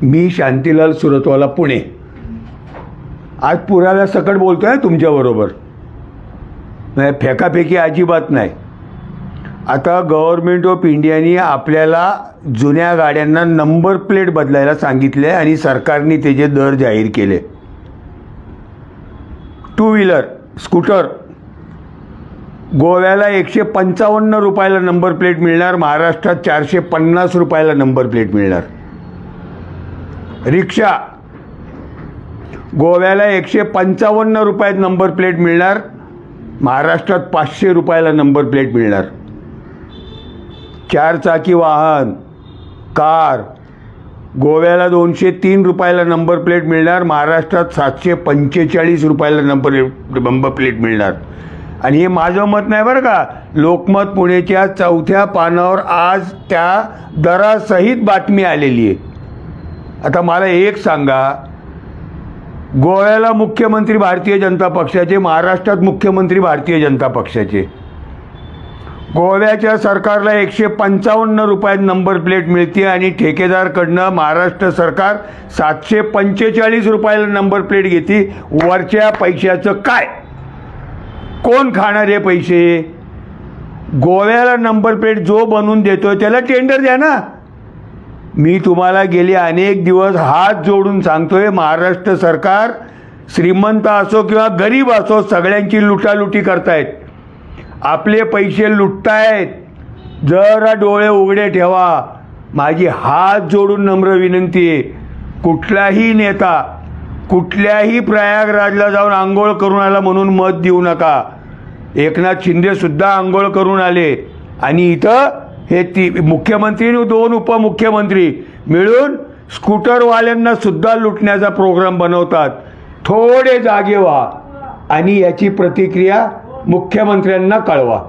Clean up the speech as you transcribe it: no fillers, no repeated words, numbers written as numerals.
मी शांतीलाल सुरतवाला, पुणे. आज पुराव्या सकट बोलतोय तुमच्याबरोबर, नाही फेकाफेकी अजिबात नाही. आता गव्हर्नमेंट ऑफ इंडियाने आपल्याला जुन्या गाड्यांना नंबर प्लेट बदलायला सांगितले आणि सरकारने त्याचे दर जाहीर केले. टू व्हीलर स्कूटर गोव्याला 155 रुपयाला नंबर प्लेट मिळणार, महाराष्ट्रात 450 रुपयाला नंबर प्लेट मिळणार. रिक्षा गोव्याला 155 रुपयात नंबर प्लेट मिळणार, महाराष्ट्रात 500 रुपयाला नंबर प्लेट मिळणार. 4 चाकी वाहन कार गोव्याला 203 रुपयाला नंबर प्लेट मिळणार, महाराष्ट्रात 745 रुपयाला नंबर प्लेट मिळणार. आणि हे माझं मत नाही बरं का, लोकमत पुणेच्या 4थ्या पानावर आज त्या दरासहित बातमी आलेली आहे. आता मला एक सांगा, गोव्याला मुख्यमंत्री भारतीय जनता पक्षाचे, महाराष्ट्रात मुख्यमंत्री भारतीय जनता पक्षाचे. गोव्याच्या सरकारला 155 रुपयात नंबर प्लेट मिळते आणि ठेकेदारकडनं महाराष्ट्र सरकार 745 रुपयाला नंबर प्लेट घेते. वरच्या पैशाचं काय, कोण खाणार हे पैसे? गोव्याला नंबर प्लेट जो बनवून देतोय त्याला टेंडर द्या ना. मी तुम्हाला गेले अनेक दिवस हात जोडून सांगतोय, महाराष्ट्र सरकार श्रीमंत असो किंवा गरीब असो सगळ्यांची लुटालुटी करतायत, आपले पैसे लुटतायत. जरा डोळे उघडे ठेवा. माझी हात जोडून नम्र विनंती आहे, कुठलाही नेता कुठल्याही प्रयागराजला जाऊन आंघोळ करून आला म्हणून मत देऊ नका. एकनाथ शिंदे सुद्धा आंघोळ करून आले आणि इथं हे मुख्यमंत्री आणि 2 उपमुख्यमंत्री मिळून स्कूटरवाल्यांना सुद्धा लुटण्याचा प्रोग्राम बनवतात. थोडे जागे व्हा आणि याची प्रतिक्रिया मुख्यमंत्र्यांना कळवा.